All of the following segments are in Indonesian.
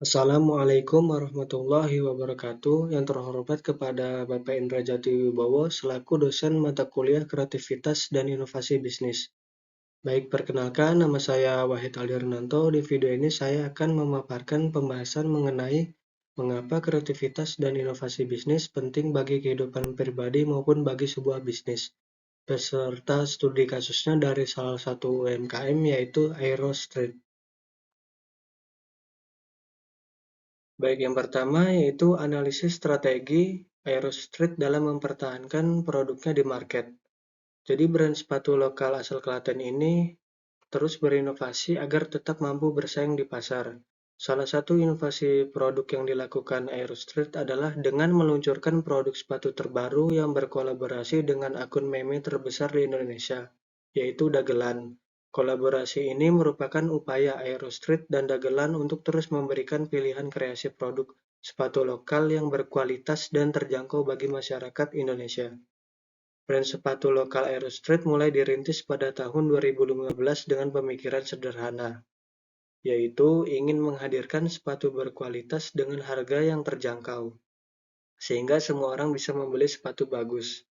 Assalamualaikum warahmatullahi wabarakatuh. Yang terhormat kepada Bapak Indra Jati Wibowo selaku dosen mata kuliah Kreativitas dan Inovasi Bisnis. Baik, perkenalkan nama saya Wahid Aldirnanto. Di video ini saya akan memaparkan pembahasan mengenai mengapa kreativitas dan inovasi bisnis penting bagi kehidupan pribadi maupun bagi sebuah bisnis. Beserta studi kasusnya dari salah satu UMKM yaitu Aerostreet. Baik, yang pertama yaitu analisis strategi Aerostreet dalam mempertahankan produknya di market. Jadi brand sepatu lokal asal Klaten ini terus berinovasi agar tetap mampu bersaing di pasar. Salah satu inovasi produk yang dilakukan Aerostreet adalah dengan meluncurkan produk sepatu terbaru yang berkolaborasi dengan akun meme terbesar di Indonesia, yaitu Dagelan. Kolaborasi ini merupakan upaya Aerostreet dan Dagelan untuk terus memberikan pilihan kreasi produk sepatu lokal yang berkualitas dan terjangkau bagi masyarakat Indonesia. Brand sepatu lokal Aerostreet mulai dirintis pada tahun 2015 dengan pemikiran sederhana, yaitu ingin menghadirkan sepatu berkualitas dengan harga yang terjangkau, sehingga semua orang bisa membeli sepatu bagus.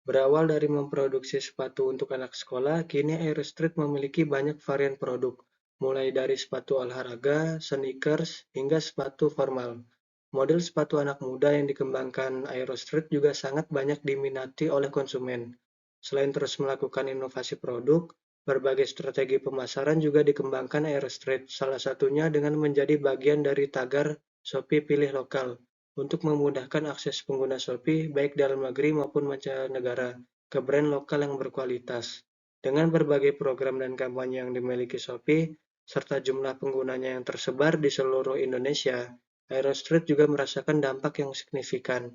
Berawal dari memproduksi sepatu untuk anak sekolah, kini Aerostreet memiliki banyak varian produk, mulai dari sepatu olahraga, sneakers, hingga sepatu formal. Model sepatu anak muda yang dikembangkan Aerostreet juga sangat banyak diminati oleh konsumen. Selain terus melakukan inovasi produk, berbagai strategi pemasaran juga dikembangkan Aerostreet, salah satunya dengan menjadi bagian dari tagar Shopee Pilih Lokal untuk memudahkan akses pengguna Shopee baik dalam negeri maupun mancanegara ke brand lokal yang berkualitas. Dengan berbagai program dan kampanye yang dimiliki Shopee, serta jumlah penggunanya yang tersebar di seluruh Indonesia, Aerostreet juga merasakan dampak yang signifikan.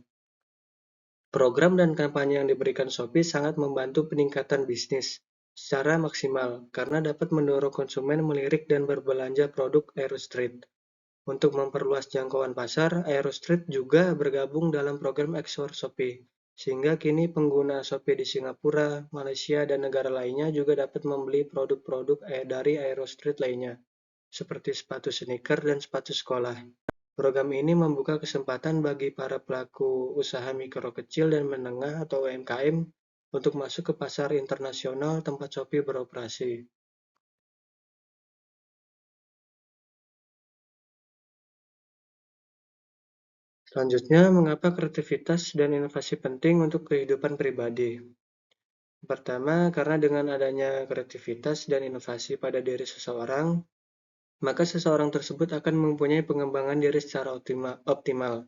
Program dan kampanye yang diberikan Shopee sangat membantu peningkatan bisnis secara maksimal karena dapat mendorong konsumen melirik dan berbelanja produk Aerostreet. Untuk memperluas jangkauan pasar, Aerostreet juga bergabung dalam program ekspor Shopee, sehingga kini pengguna Shopee di Singapura, Malaysia, dan negara lainnya juga dapat membeli produk-produk dari Aerostreet lainnya, seperti sepatu sneaker dan sepatu sekolah. Program ini membuka kesempatan bagi para pelaku usaha mikro kecil dan menengah atau UMKM untuk masuk ke pasar internasional tempat Shopee beroperasi. Selanjutnya, mengapa kreativitas dan inovasi penting untuk kehidupan pribadi? Pertama, karena dengan adanya kreativitas dan inovasi pada diri seseorang, maka seseorang tersebut akan mempunyai pengembangan diri secara optimal.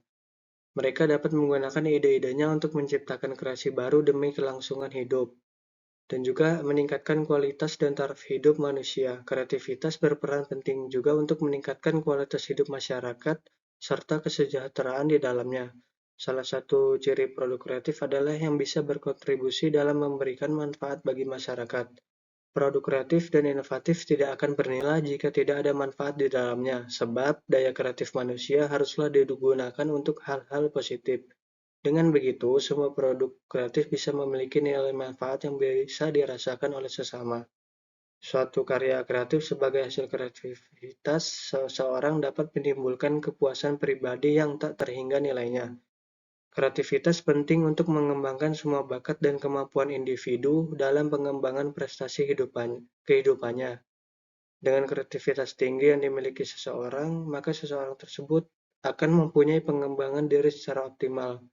Mereka dapat menggunakan ide-idenya untuk menciptakan kreasi baru demi kelangsungan hidup, dan juga meningkatkan kualitas dan taraf hidup manusia. Kreativitas berperan penting juga untuk meningkatkan kualitas hidup masyarakat serta kesejahteraan di dalamnya. Salah satu ciri produk kreatif adalah yang bisa berkontribusi dalam memberikan manfaat bagi masyarakat. Produk kreatif dan inovatif tidak akan bernilai jika tidak ada manfaat di dalamnya, sebab daya kreatif manusia haruslah digunakan untuk hal-hal positif. Dengan begitu, semua produk kreatif bisa memiliki nilai manfaat yang bisa dirasakan oleh sesama. Suatu karya kreatif sebagai hasil kreativitas seseorang dapat menimbulkan kepuasan pribadi yang tak terhingga nilainya. Kreativitas penting untuk mengembangkan semua bakat dan kemampuan individu dalam pengembangan prestasi kehidupannya. Dengan kreativitas tinggi yang dimiliki seseorang, maka seseorang tersebut akan mempunyai pengembangan diri secara optimal.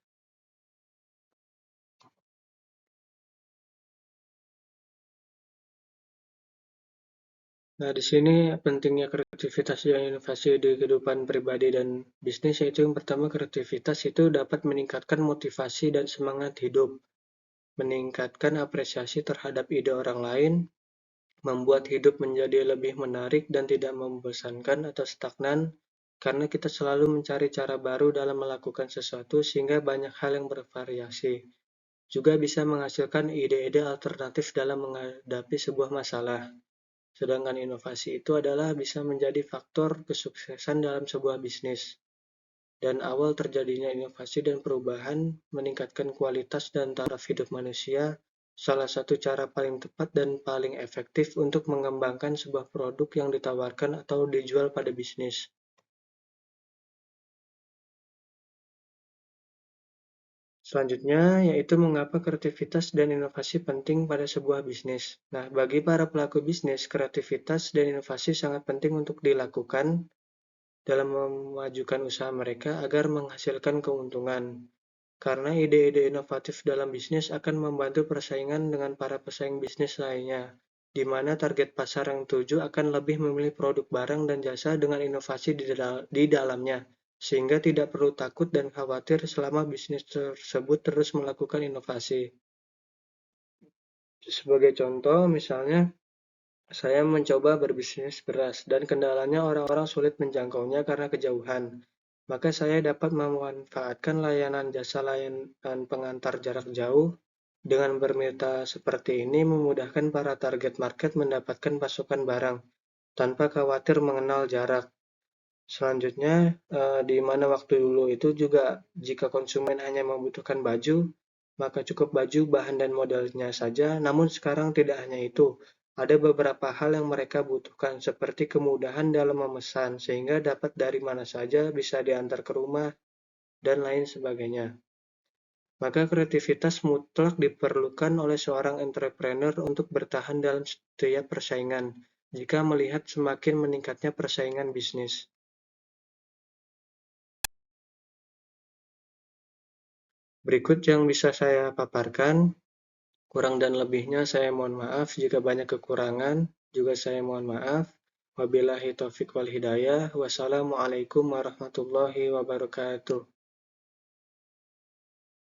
Nah, di sini pentingnya kreativitas dan inovasi di kehidupan pribadi dan bisnis, yaitu yang pertama, kreativitas itu dapat meningkatkan motivasi dan semangat hidup, meningkatkan apresiasi terhadap ide orang lain, membuat hidup menjadi lebih menarik dan tidak membosankan atau stagnan, karena kita selalu mencari cara baru dalam melakukan sesuatu sehingga banyak hal yang bervariasi. Juga bisa menghasilkan ide-ide alternatif dalam menghadapi sebuah masalah. Sedangkan inovasi itu adalah bisa menjadi faktor kesuksesan dalam sebuah bisnis. Dan awal terjadinya inovasi dan perubahan meningkatkan kualitas dan taraf hidup manusia, salah satu cara paling tepat dan paling efektif untuk mengembangkan sebuah produk yang ditawarkan atau dijual pada bisnis. Selanjutnya, yaitu mengapa kreativitas dan inovasi penting pada sebuah bisnis. Nah, bagi para pelaku bisnis, kreativitas dan inovasi sangat penting untuk dilakukan dalam memajukan usaha mereka agar menghasilkan keuntungan. Karena ide-ide inovatif dalam bisnis akan membantu persaingan dengan para pesaing bisnis lainnya, di mana target pasar yang tuju akan lebih memilih produk barang dan jasa dengan inovasi di dalamnya, sehingga tidak perlu takut dan khawatir selama bisnis tersebut terus melakukan inovasi. Sebagai contoh, misalnya, saya mencoba berbisnis beras dan kendalanya orang-orang sulit menjangkaunya karena kejauhan. Maka saya dapat memanfaatkan layanan jasa layanan pengantar jarak jauh. Dengan bermitra seperti ini memudahkan para target market mendapatkan pasokan barang tanpa khawatir mengenal jarak. Selanjutnya, di mana waktu dulu itu juga jika konsumen hanya membutuhkan baju, maka cukup baju, bahan, dan modelnya saja. Namun sekarang tidak hanya itu, ada beberapa hal yang mereka butuhkan, seperti kemudahan dalam memesan, sehingga dapat dari mana saja bisa diantar ke rumah, dan lain sebagainya. Maka kreativitas mutlak diperlukan oleh seorang entrepreneur untuk bertahan dalam setiap persaingan, jika melihat semakin meningkatnya persaingan bisnis. Berikut yang bisa saya paparkan, kurang dan lebihnya saya mohon maaf jika banyak kekurangan, juga saya mohon maaf. Wabillahi taufiq wal hidayah. Wassalamualaikum warahmatullahi wabarakatuh.